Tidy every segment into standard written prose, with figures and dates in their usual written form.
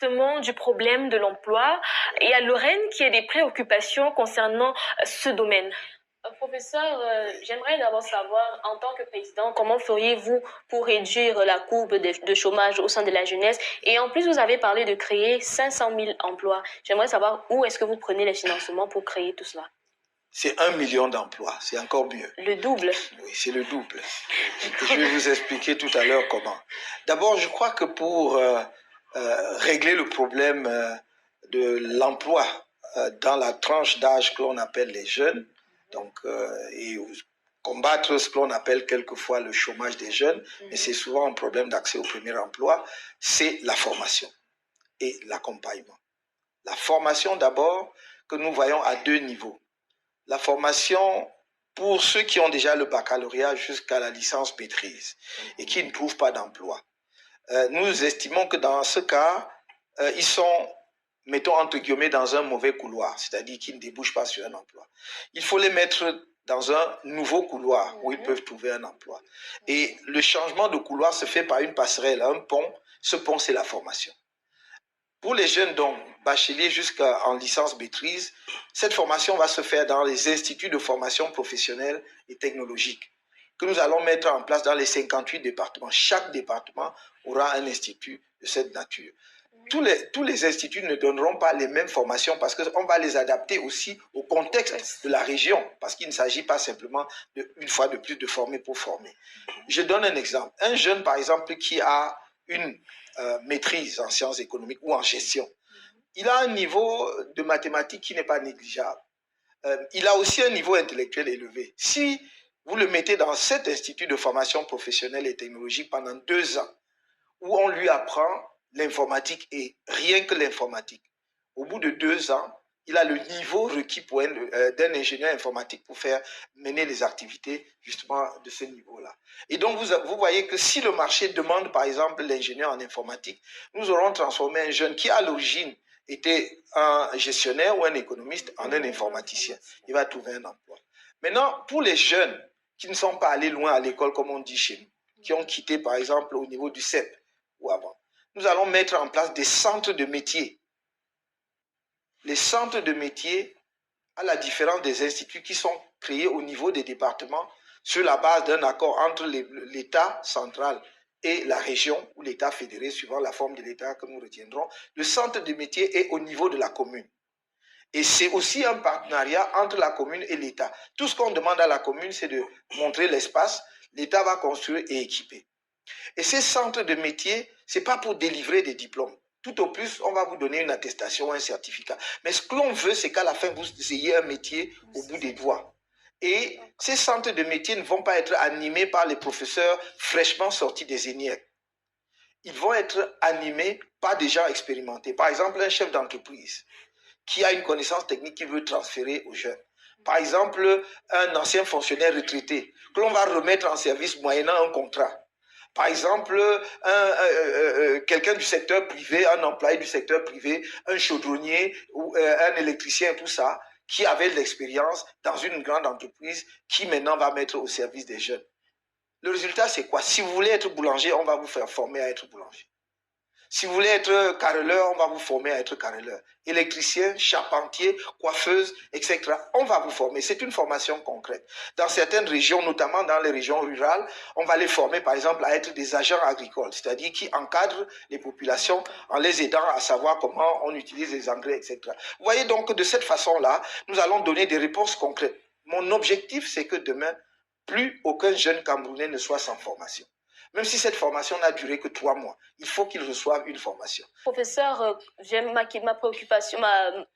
justement du problème de l'emploi et à Lorraine qui a des préoccupations concernant ce domaine. Professeur, j'aimerais d'abord savoir, en tant que président, comment feriez-vous pour réduire la courbe de chômage au sein de la jeunesse? Et en plus, vous avez parlé de créer 500 000 emplois. J'aimerais savoir où est-ce que vous prenez les financements pour créer tout cela? C'est 1 million d'emplois, c'est encore mieux. Le double? Oui, c'est le double. Je vais vous expliquer tout à l'heure comment. D'abord, je crois que pour régler le problème de l'emploi dans la tranche d'âge que l'on appelle les jeunes, donc, et combattre ce que l'on appelle quelquefois le chômage des jeunes, mais c'est souvent un problème d'accès au premier emploi, c'est la formation et l'accompagnement. La formation d'abord, que nous voyons à deux niveaux. La formation pour ceux qui ont déjà le baccalauréat jusqu'à la licence maîtrise et qui ne trouvent pas d'emploi. Nous estimons que dans ce cas, ils sont, mettons entre guillemets, dans un mauvais couloir, c'est-à-dire qu'ils ne débouchent pas sur un emploi. Il faut les mettre dans un nouveau couloir où ils peuvent trouver un emploi. Et le changement de couloir se fait par une passerelle, un pont. Ce pont, c'est la formation. Pour les jeunes, donc, bacheliers jusqu'en licence maîtrise, cette formation va se faire dans les instituts de formation professionnelle et technologique que nous allons mettre en place dans les 58 départements. Chaque département aura un institut de cette nature. Tous les instituts ne donneront pas les mêmes formations parce qu'on va les adapter aussi au contexte de la région, parce qu'il ne s'agit pas simplement une fois de plus de former pour former. Je donne un exemple. Un jeune, par exemple, qui a une maîtrise en sciences économiques ou en gestion, il a un niveau de mathématiques qui n'est pas négligeable. Il a aussi un niveau intellectuel élevé. Si vous le mettez dans cet institut de formation professionnelle et technologique pendant 2 ans, où on lui apprend l'informatique et rien que l'informatique, au bout de 2 ans, il a le niveau requis d'un ingénieur informatique pour faire mener les activités justement de ce niveau-là. Et donc, vous voyez que si le marché demande, par exemple, l'ingénieur en informatique, nous aurons transformé un jeune qui, à l'origine, était un gestionnaire ou un économiste en un informaticien. Il va trouver un emploi. Maintenant, pour les jeunes qui ne sont pas allés loin à l'école, comme on dit chez nous, qui ont quitté, par exemple, au niveau du CEP ou avant, nous allons mettre en place des centres de métiers. Les centres de métiers, à la différence des instituts qui sont créés au niveau des départements sur la base d'un accord entre l'État central et la région ou l'État fédéré, suivant la forme de l'État que nous retiendrons, le centre de métier est au niveau de la commune. Et c'est aussi un partenariat entre la commune et l'État. Tout ce qu'on demande à la commune, c'est de montrer l'espace, l'État va construire et équiper. Et ces centres de métier, ce n'est pas pour délivrer des diplômes. Tout au plus, on va vous donner une attestation, un certificat. Mais ce que l'on veut, c'est qu'à la fin, vous ayez un métier au bout des doigts. Et ces centres de métier ne vont pas être animés par les professeurs fraîchement sortis des ENIEC. Ils vont être animés par des gens expérimentés. Par exemple, un chef d'entreprise qui a une connaissance technique qu'il veut transférer aux jeunes. Par exemple, un ancien fonctionnaire retraité que l'on va remettre en service moyennant un contrat. Par exemple, quelqu'un du secteur privé, un employé du secteur privé, un chaudronnier ou un électricien, tout ça, qui avait de l'expérience dans une grande entreprise qui maintenant va mettre au service des jeunes. Le résultat, c'est quoi? Si vous voulez être boulanger, on va vous faire former à être boulanger. Si vous voulez être carreleur, on va vous former à être carreleur. Électricien, charpentier, coiffeuse, etc. On va vous former. C'est une formation concrète. Dans certaines régions, notamment dans les régions rurales, on va les former, par exemple, à être des agents agricoles, c'est-à-dire qui encadrent les populations en les aidant à savoir comment on utilise les engrais, etc. Vous voyez donc que de cette façon-là, nous allons donner des réponses concrètes. Mon objectif, c'est que demain, plus aucun jeune Camerounais ne soit sans formation. Même si cette formation n'a duré que 3 mois, il faut qu'ils reçoivent une formation. Professeur, ma préoccupation,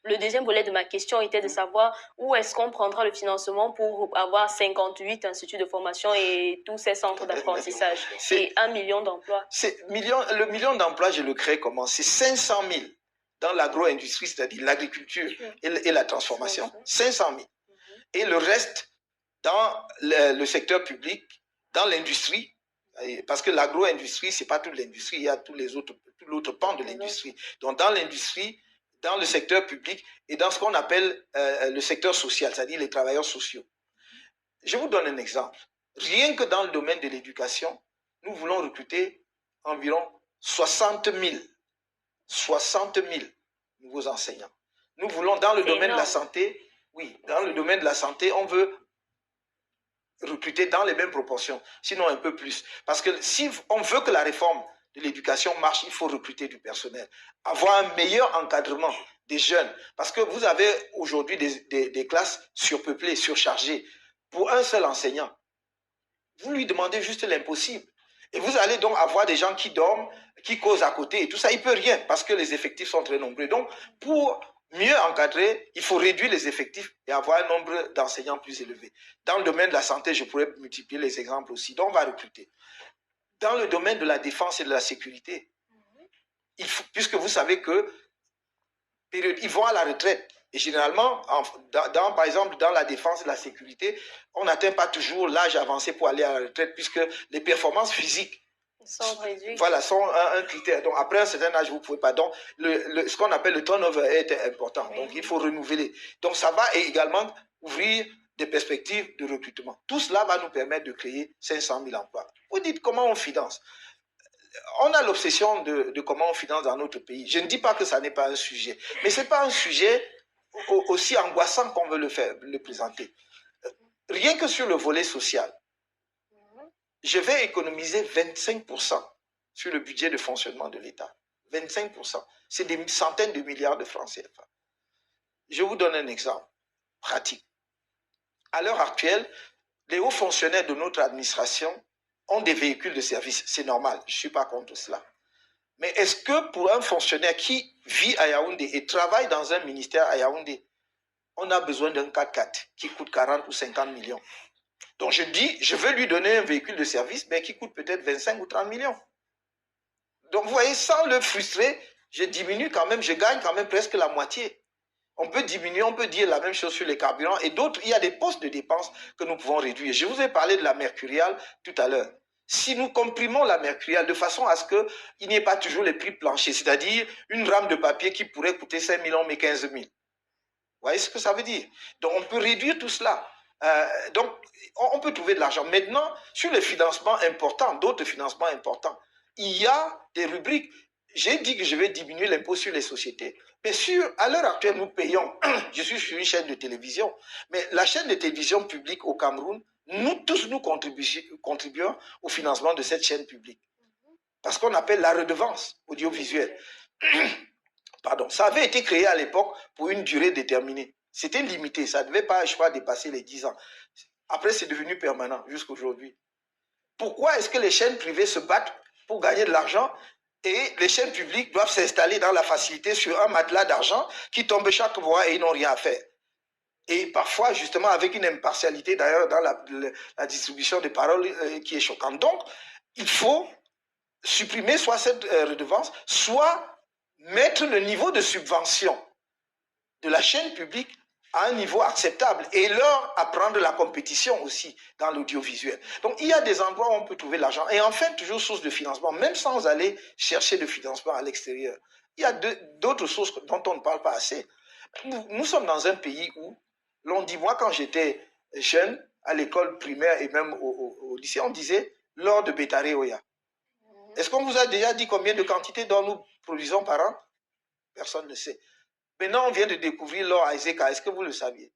le deuxième volet de ma question était de savoir où est-ce qu'on prendra le financement pour avoir 58 instituts de formation et tous ces centres d'apprentissage et 1 million d'emplois. Le million d'emplois, je le crée comment? C'est 500 000 dans l'agro-industrie, c'est-à-dire l'agriculture et la transformation. 500 000. Et le reste dans le secteur public, dans l'industrie. Parce que l'agro-industrie, ce n'est pas toute l'industrie, il y a tout l'autre pan de l'industrie. Donc dans l'industrie, dans le secteur public et dans ce qu'on appelle le secteur social, c'est-à-dire les travailleurs sociaux. Je vous donne un exemple. Rien que dans le domaine de l'éducation, nous voulons recruter environ 60 000 60 000 nouveaux enseignants. Nous voulons, dans le domaine de la santé, oui, dans le domaine de la santé, on veut recruter dans les mêmes proportions, sinon un peu plus. Parce que si on veut que la réforme de l'éducation marche, il faut recruter du personnel. Avoir un meilleur encadrement des jeunes. Parce que vous avez aujourd'hui des classes surpeuplées, surchargées. Pour un seul enseignant, vous lui demandez juste l'impossible. Et vous allez donc avoir des gens qui dorment, qui causent à côté et tout ça. Il ne peut rien parce que les effectifs sont très nombreux. Donc, pour mieux encadrer, il faut réduire les effectifs et avoir un nombre d'enseignants plus élevé. Dans le domaine de la santé, je pourrais multiplier les exemples aussi. Donc, on va recruter. Dans le domaine de la défense et de la sécurité, puisque vous savez que ils vont à la retraite. Et généralement, par exemple, dans la défense et la sécurité, on n'atteint pas toujours l'âge avancé pour aller à la retraite, puisque les performances physiques sont réduites. Voilà, sont un critère. Donc, après un certain âge, vous ne pouvez pas. Donc, ce qu'on appelle le turnover est important. Donc, il faut renouveler. Donc, ça va également ouvrir des perspectives de recrutement. Tout cela va nous permettre de créer 500 000 emplois. Vous dites comment on finance? On a l'obsession de comment on finance dans notre pays. Je ne dis pas que ça n'est pas un sujet, mais ce n'est pas un sujet aussi angoissant qu'on veut le présenter. Rien que sur le volet social, je vais économiser 25% sur le budget de fonctionnement de l'État. 25%. C'est des centaines de milliards de francs CFA. Je vous donne un exemple pratique. À l'heure actuelle, les hauts fonctionnaires de notre administration ont des véhicules de service. C'est normal, je ne suis pas contre cela. Mais est-ce que pour un fonctionnaire qui vit à Yaoundé et travaille dans un ministère à Yaoundé, on a besoin d'un 4x4 qui coûte 40 ou 50 millions? Donc je dis, je veux lui donner un véhicule de service, mais qui coûte peut-être 25 ou 30 millions. Donc vous voyez, sans le frustrer, je diminue quand même, je gagne quand même presque la moitié. On peut diminuer, on peut dire la même chose sur les carburants et d'autres, il y a des postes de dépenses que nous pouvons réduire. Je vous ai parlé de la mercuriale tout à l'heure. Si nous comprimons la mercuriale de façon à ce qu'il n'y ait pas toujours les prix planchers, c'est-à-dire une rame de papier qui pourrait coûter 5 000, mais 15 000. Vous voyez ce que ça veut dire? Donc on peut réduire tout cela. Donc on peut trouver de l'argent. Maintenant, sur les financements importants, d'autres financements importants, il y a des rubriques. J'ai dit que je vais diminuer l'impôt sur les sociétés. Mais à l'heure actuelle, nous payons, je suis sur une chaîne de télévision, mais la chaîne de télévision publique au Cameroun, nous tous, nous contribuons au financement de cette chaîne publique. Parce qu'on appelle la redevance audiovisuelle. Pardon, ça avait été créé à l'époque pour une durée déterminée. C'était limité, ça ne devait pas, je crois, dépasser les 10 ans. Après, c'est devenu permanent jusqu'à aujourd'hui. Pourquoi est-ce que les chaînes privées se battent pour gagner de l'argent et les chaînes publiques doivent s'installer dans la facilité sur un matelas d'argent qui tombe chaque mois et ils n'ont rien à faire? Et parfois, justement, avec une impartialité, d'ailleurs, dans la distribution des paroles qui est choquante. Donc, il faut supprimer soit cette redevance, soit mettre le niveau de subvention de la chaîne publique à un niveau acceptable et leur apprendre la compétition aussi dans l'audiovisuel. Donc, il y a des endroits où on peut trouver l'argent. Et enfin, toujours source de financement, même sans aller chercher de financement à l'extérieur. Il y a d'autres sources dont on ne parle pas assez. Nous sommes dans un pays où l'on dit, moi, quand j'étais jeune, à l'école primaire et même au lycée, on disait l'or de Bétaré Oya. Est-ce qu'on vous a déjà dit combien de quantités d'or nous produisons par an? Personne ne sait. Maintenant, on vient de découvrir l'or à Ezeka. Est-ce que vous le saviez?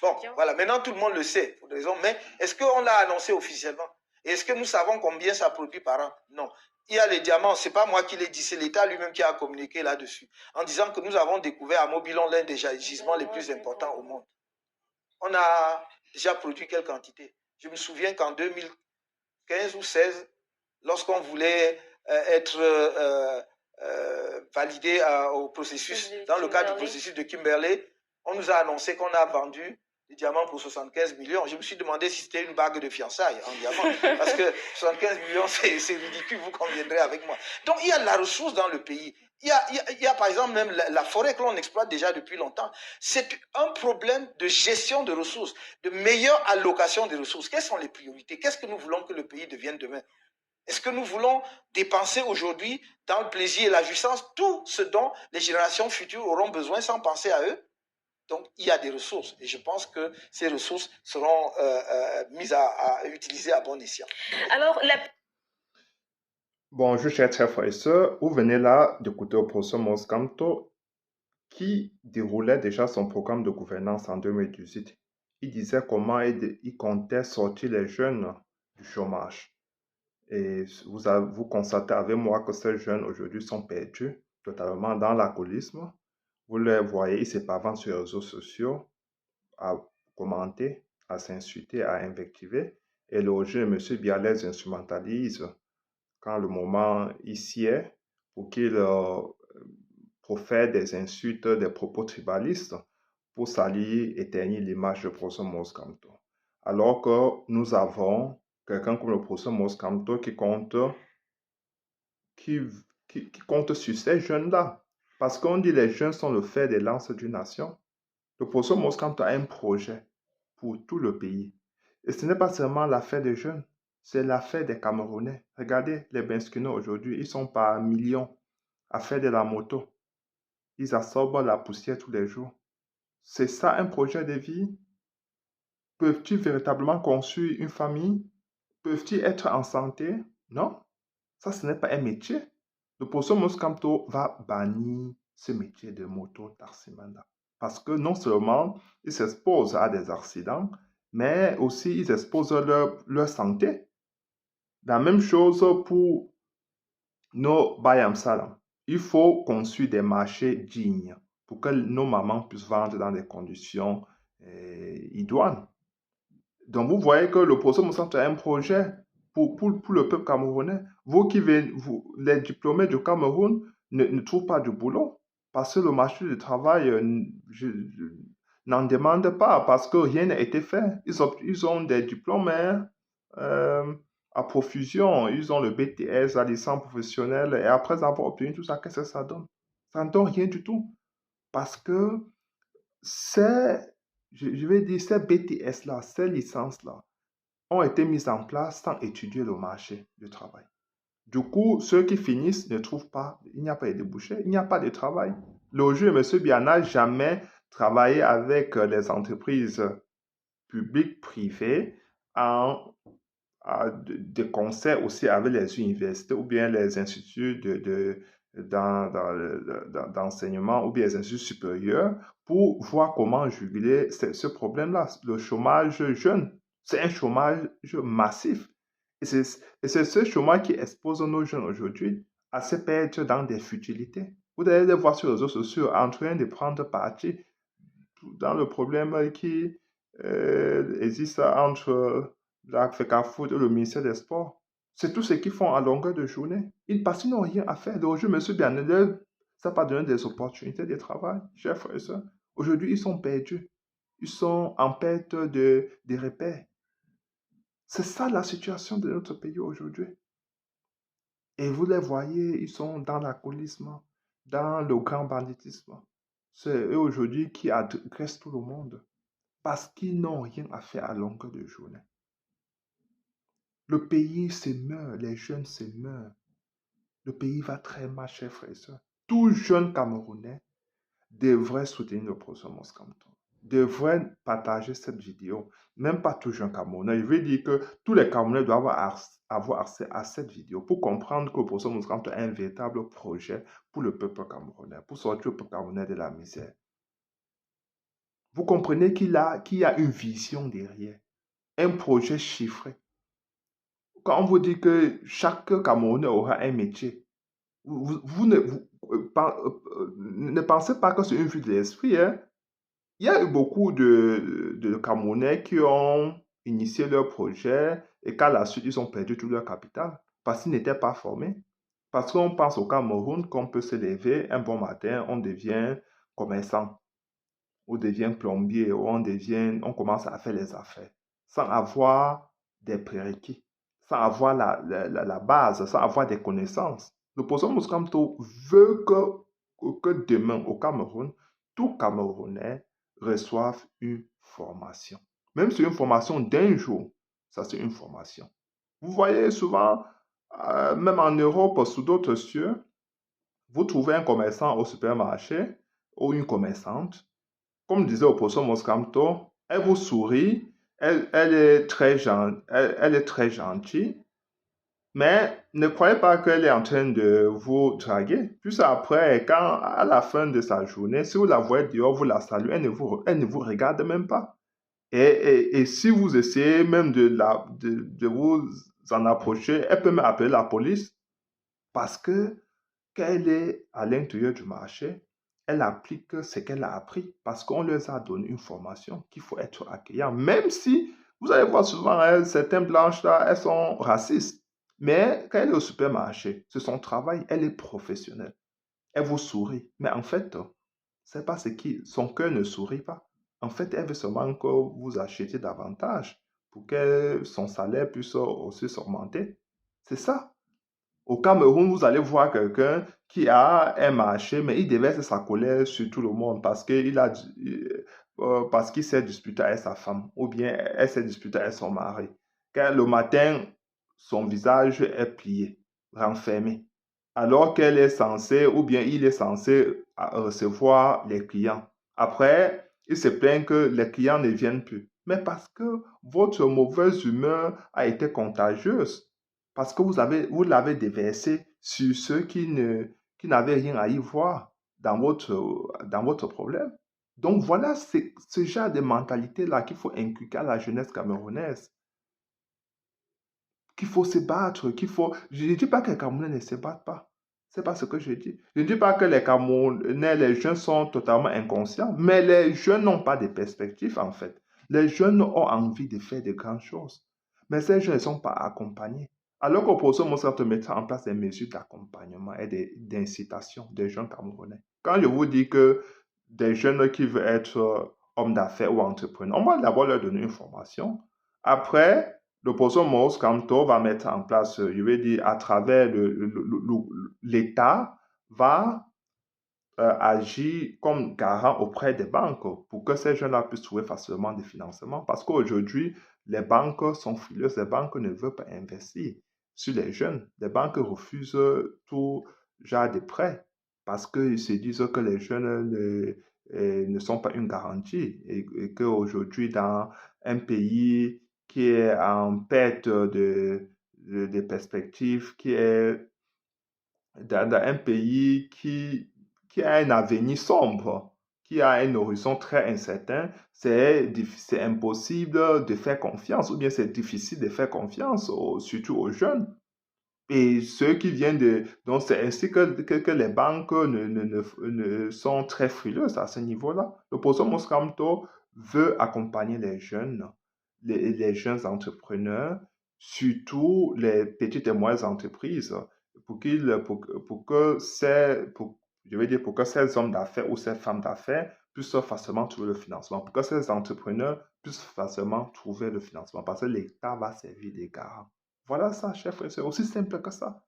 Bon, voilà, maintenant tout le monde le sait, pour des raisons, mais est-ce qu'on l'a annoncé officiellement? Et est-ce que nous savons combien ça produit par an? Non. Il y a les diamants, ce n'est pas moi qui l'ai dit, c'est l'État lui-même qui a communiqué là-dessus, en disant que nous avons découvert à Mobilon l'un des gisements les plus importants au monde. On a déjà produit quelle quantité? Je me souviens qu'en 2015 ou 16, lorsqu'on voulait être validé au processus, dans le cadre du processus de Kimberley, on nous a annoncé qu'on a vendu des diamants pour 75 millions. Je me suis demandé si c'était une bague de fiançailles en diamant, parce que 75 millions, c'est ridicule, vous conviendrez avec moi. Donc, il y a de la ressource dans le pays. Il y a par exemple même la forêt que l'on exploite déjà depuis longtemps. C'est un problème de gestion de ressources, de meilleure allocation des ressources. Quelles sont les priorités? Qu'est-ce que nous voulons que le pays devienne demain? Est-ce que nous voulons dépenser aujourd'hui dans le plaisir et la jouissance tout ce dont les générations futures auront besoin sans penser à eux? Donc, il y a des ressources et je pense que ces ressources seront mises à utiliser à bon escient. Alors, Bonjour, chers frères et sœurs. Vous venez là d'écouter le professeur Moscanto qui déroulait déjà son programme de gouvernance en 2018. Il disait comment il comptait sortir les jeunes du chômage. Et vous constatez avec moi que ces jeunes aujourd'hui sont perdus totalement dans l'alcoolisme. Vous les voyez, ils se pavent sur les réseaux sociaux à commenter, à s'insulter, à invectiver. Et le jeune monsieur bien les instrumentalise quand le moment ici est pour qu'il profère des insultes, des propos tribalistes pour salir et ternir l'image du professeur Moscanto. Alors que nous avons quelqu'un comme le professeur Moscanto qui, qui compte sur ces jeunes-là. Parce qu'on dit les jeunes sont le fer des lances d'une nation. Le professeur Moscanto a un projet pour tout le pays. Et ce n'est pas seulement l'affaire des jeunes, c'est l'affaire des Camerounais. Regardez les Benskino aujourd'hui, ils sont par millions à faire de la moto. Ils absorbent la poussière tous les jours. C'est ça un projet de vie? Peuvent-ils véritablement construire une famille? Peuvent-ils être en santé? Non, ça ce n'est pas un métier. Le professeur Moscanto va bannir ce métier de moto-taximanda. Parce que non seulement ils s'exposent à des accidents, mais aussi ils exposent leur santé. La même chose pour nos Bayam-Salam. Il faut construire des marchés dignes pour que nos mamans puissent vendre dans des conditions idoines. Donc, vous voyez que le professeur Moscanto a un projet pour le peuple camerounais. Vous qui venez, les diplômés du Cameroun ne trouvent pas de boulot parce que le marché du travail n'en demande pas parce que rien n'a été fait. Ils ont des diplômes à profusion. Ils ont le BTS, la licence professionnelle et après avoir obtenu tout ça, qu'est-ce que ça donne? Ça ne donne rien du tout parce que je vais dire, ces BTS-là, ces licences-là, ont été mises en place sans étudier le marché du travail. Du coup, ceux qui finissent ne trouvent pas, il n'y a pas de débouchés, il n'y a pas de travail. Le juge, M. Biya, n'a jamais travaillé avec les entreprises publiques, privées, de concert aussi avec les universités ou bien les instituts d'enseignement ou bien les instituts supérieurs pour voir comment juguler ce problème-là. Le chômage jeune, c'est un chômage massif. Et c'est ce chômage qui expose nos jeunes aujourd'hui à se perdre dans des futilités. Vous allez les voir sur les réseaux sociaux en train de prendre parti dans le problème qui existe entre la FECAFOOT et le ministère des Sports. C'est tout ce qu'ils font à longueur de journée. Parce qu'ils n'ont rien à faire. Donc, je me suis bien élève, ça n'a pas donné des opportunités de travail, chers frères et sœurs. Aujourd'hui, ils sont perdus. Ils sont en perte de repères. C'est ça la situation de notre pays aujourd'hui. Et vous les voyez, ils sont dans l'alcoolisme, dans le grand banditisme. C'est eux aujourd'hui qui agressent tout le monde parce qu'ils n'ont rien à faire à longueur de journée. Le pays se meurt, les jeunes se meurent. Le pays va très mal, chers frères et sœurs. Tout jeune Camerounais devrait soutenir le professeur Moscanto, devrait partager cette vidéo. Même pas tout jeune Camerounais. Je veux dire que tous les Camerounais doivent avoir accès à cette vidéo pour comprendre que le professeur Moscanto a un véritable projet pour le peuple camerounais, pour sortir le peuple camerounais de la misère. Vous comprenez qu'il y a une vision derrière, un projet chiffré. Quand on vous dit que chaque Camerounais aura un métier, vous ne pensez pas que c'est une vue de l'esprit. Hein? Il y a eu beaucoup de Camerounais qui ont initié leur projet et qu'à la suite, ils ont perdu tout leur capital parce qu'ils n'étaient pas formés. Parce qu'on pense au Cameroun qu'on peut se lever un bon matin, on devient commerçant, on devient plombier, ou on commence à faire les affaires sans avoir des prérequis, sans avoir la base, sans avoir des connaissances. Le professeur Moscanto veut que demain au Cameroun, tout Camerounais reçoive une formation. Même si c'est une formation d'un jour, ça c'est une formation. Vous voyez souvent, même en Europe, sous d'autres cieux, vous trouvez un commerçant au supermarché ou une commerçante. Comme disait le professeur Moscanto, elle vous sourit, elle est très gentille, Mais ne croyez pas qu'elle est en train de vous draguer. Puis après, quand à la fin de sa journée, si vous la voyez dehors, vous la saluez, elle ne vous regarde même pas. Et si vous essayez même de vous en approcher, elle peut même appeler la police parce que quand elle est à l'intérieur du marché, elle applique ce qu'elle a appris parce qu'on leur a donné une formation qu'il faut être accueillant. Même si vous allez voir souvent, certaines blanches là, elles sont racistes. Mais quand elle est au supermarché, c'est son travail, elle est professionnelle. Elle vous sourit. Mais en fait, c'est parce que son cœur ne sourit pas. En fait, elle veut seulement que vous achetiez davantage pour que son salaire puisse aussi s'augmenter. C'est ça. Au Cameroun, vous allez voir quelqu'un qui a un marché, mais il déverse sa colère sur tout le monde parce qu'il s'est disputé avec sa femme ou bien elle s'est disputée avec son mari. Car le matin, son visage est plié, renfermé, alors qu'elle est censée ou bien il est censé recevoir les clients. Après, il se plaint que les clients ne viennent plus. Mais parce que votre mauvaise humeur a été contagieuse. Parce que vous l'avez déversé sur ceux qui n'avaient rien à y voir dans votre problème. Donc voilà, c'est ce genre de mentalité-là qu'il faut inculquer à la jeunesse camerounaise, qu'il faut se battre, qu'il faut... Je ne dis pas que les Camerounais ne se battent pas. C'est pas ce que je dis. Je ne dis pas que les Camerounais, les jeunes sont totalement inconscients, mais les jeunes n'ont pas de perspective en fait. Les jeunes ont envie de faire de grandes choses, mais ces jeunes ne sont pas accompagnés. Alors qu'au Proso Mostra te mettra en place des mesures d'accompagnement et d'incitation des jeunes Camerounais. Quand je vous dis que des jeunes qui veulent être hommes d'affaires ou entrepreneurs, on va d'abord leur donner une formation. Après, le Pozo Mos Camto va mettre en place, je vais dire, à travers l'État, va agir comme garant auprès des banques pour que ces jeunes-là puissent trouver facilement des financements. Parce qu'aujourd'hui, les banques sont frileuses, les banques ne veulent pas investir sur les jeunes. Les banques refusent tout genre de prêts parce qu'ils se disent que les jeunes ne sont pas une garantie et qu'aujourd'hui, dans un pays qui est en perte de perspective, qui est dans un pays qui a un avenir sombre, qui a un horizon très incertain, c'est impossible de faire confiance, ou bien c'est difficile de faire confiance, surtout aux jeunes. Et ceux qui viennent de... Donc, c'est ainsi que les banques ne sont très frileuses à ce niveau-là. Le Pozo Moscamto veut accompagner les jeunes, les jeunes entrepreneurs, surtout les petites et moyennes entreprises, pour que je veux dire, pour que ces hommes d'affaires ou ces femmes d'affaires puissent facilement trouver le financement, pour que ces entrepreneurs puissent facilement trouver le financement, parce que l'État va servir de garant. Voilà ça, chef frère, c'est aussi simple que ça.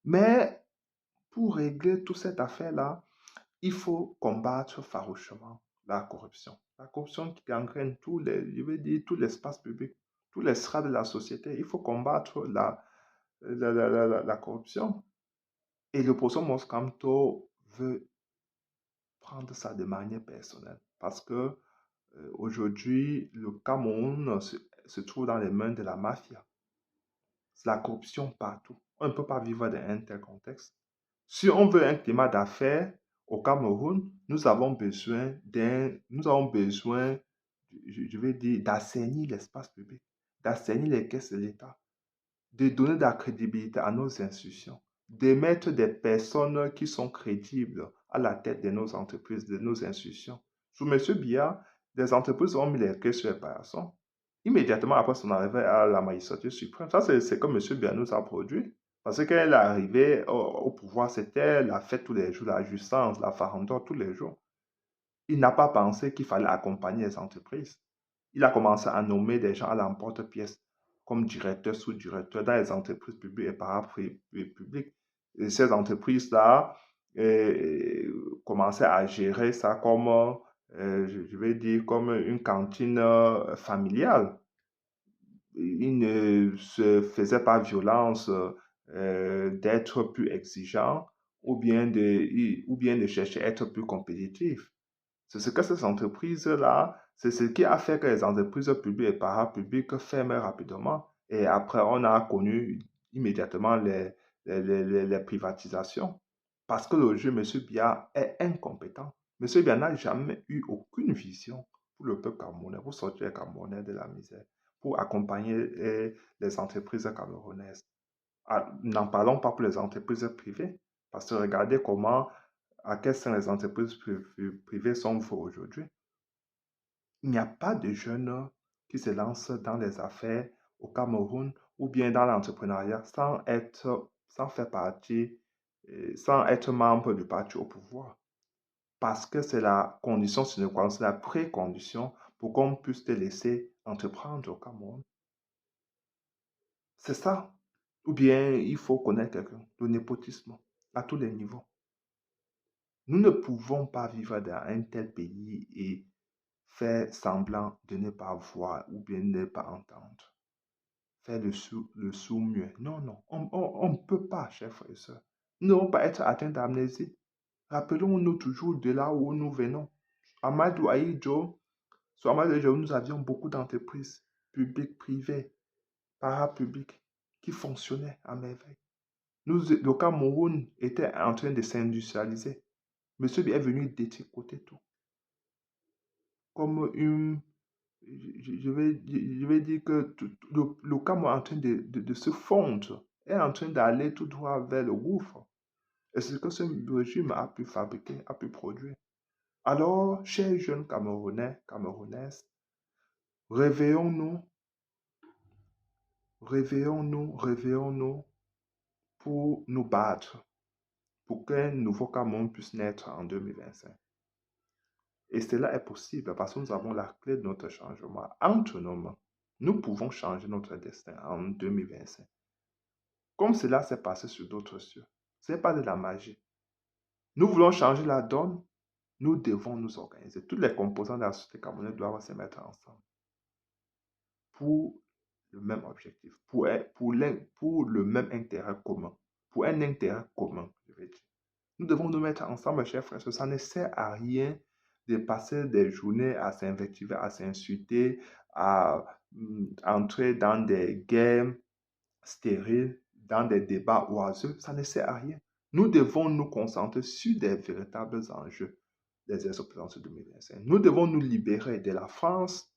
Mais pour régler toute cette affaire-là, il faut combattre farouchement la corruption. La corruption qui gangrène je veux dire, tout l'espace public, tous les strates de la société. Il faut combattre la corruption. Et le professeur Moscamto veut prendre ça de manière personnelle. Parce que aujourd'hui, le Cameroun se trouve dans les mains de la mafia. C'est la corruption partout. On ne peut pas vivre dans un tel contexte. Si on veut un climat d'affaires au Cameroun, nous avons besoin, je vais dire, d'assainir l'espace public, d'assainir les caisses de l'État, de donner de la crédibilité à nos institutions, de mettre des personnes qui sont crédibles à la tête de nos entreprises, de nos institutions. Sous M. Biya, des entreprises ont mis les clés sur les paillasson immédiatement après son arrivée à la magistrature suprême. Ça, c'est ce que M. Biya nous a produit. Parce que quand elle est arrivée au pouvoir, c'était la fête tous les jours, la jouissance, la farandole tous les jours. Il n'a pas pensé qu'il fallait accompagner les entreprises. Il a commencé à nommer des gens à l'emporte-pièce comme directeurs, sous-directeurs dans les entreprises publiques et parapubliques. Et ces entreprises-là commençaient à gérer ça comme, je vais dire, comme une cantine familiale. Il ne se faisait pas violence d'être plus exigeant ou bien de chercher à être plus compétitif. C'est ce que ces entreprises-là, c'est ce qui a fait que les entreprises publiques et parapubliques ferment rapidement. Et après, on a connu immédiatement les privatisations. Parce que le juge, M. Biya, est incompétent. M. Biya n'a jamais eu aucune vision pour le peuple camerounais, pour sortir les Camerounais de la misère, pour accompagner les entreprises camerounaises. N'en parlons pas pour les entreprises privées, parce que regardez à quel sein les entreprises privées sont vouées aujourd'hui. Il n'y a pas de jeunes qui se lancent dans les affaires au Cameroun ou bien dans l'entrepreneuriat sans faire partie, sans être membre du parti au pouvoir. Parce que c'est la condition sine qua non, c'est la précondition pour qu'on puisse te laisser entreprendre au Cameroun. C'est ça. Ou bien il faut connaître quelqu'un, le népotisme à tous les niveaux. Nous ne pouvons pas vivre dans un tel pays et faire semblant de ne pas voir ou bien ne pas entendre. Faire le sourd-muet. Non, non, on ne peut pas, chers frères et sœurs. Nous ne devons pas être atteints d'amnésie. Rappelons-nous toujours de là où nous venons. Amadou Aïdjo, sur Amadou Aïdjo, nous avions beaucoup d'entreprises publiques, privées, parapubliques, qui fonctionnaient à merveille. Le Cameroun était en train de s'industrialiser. Monsieur est venu détricoter tout. Comme je vais dire que le Cameroun est en train de se fondre, est en train d'aller tout droit vers le gouffre. Et c'est ce que ce régime a pu fabriquer, a pu produire. Alors, chers jeunes Camerounais, Camerounaises, réveillons-nous, réveillons-nous, réveillons-nous pour nous battre, pour qu'un nouveau Cameroun puisse naître en 2025. Et cela est possible parce que nous avons la clé de notre changement. Entre nos mains, nous pouvons changer notre destin en 2025. Comme cela s'est passé sur d'autres cieux. Ce n'est pas de la magie. Nous voulons changer la donne, nous devons nous organiser. Tous les composants de la société camerounaise doivent se mettre ensemble pour le même objectif, pour le même intérêt commun, pour un intérêt commun, je vais dire. Nous devons nous mettre ensemble, chers frères. Ça ne sert à rien de passer des journées à s'invectiver, à s'insulter, à entrer dans des guerres stériles, dans des débats oiseux. Ça ne sert à rien. Nous devons nous concentrer sur des véritables enjeux des élections présidentielles 2025. Nous devons nous libérer de la France,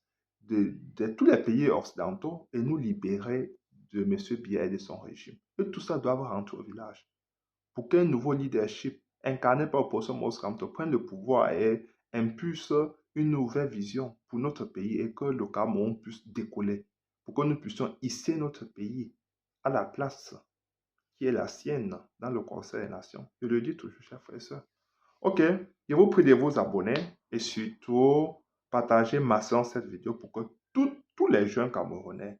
de tous les pays occidentaux et nous libérer de M. Biya et de son régime. Et tout ça doit rentrer au village pour qu'un nouveau leadership incarné par l'opposition Moise Kamto prenne le pouvoir et impulse une nouvelle vision pour notre pays et que le Cameroun puisse décoller, pour que nous puissions hisser notre pays à la place qui est la sienne dans le Conseil des Nations. Je le dis toujours, chers frères et sœurs. Ok, je vous prie de vous abonner et surtout partager massivement cette vidéo pour que tous les jeunes Camerounais,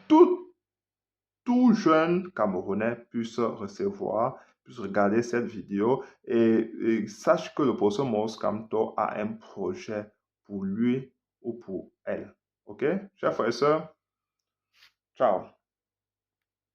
tout jeune Camerounais puisse recevoir, puisse regarder cette vidéo et sache que le professeur Moise Kamto a un projet pour lui ou pour elle. Ok, chers frères et sœurs, ciao.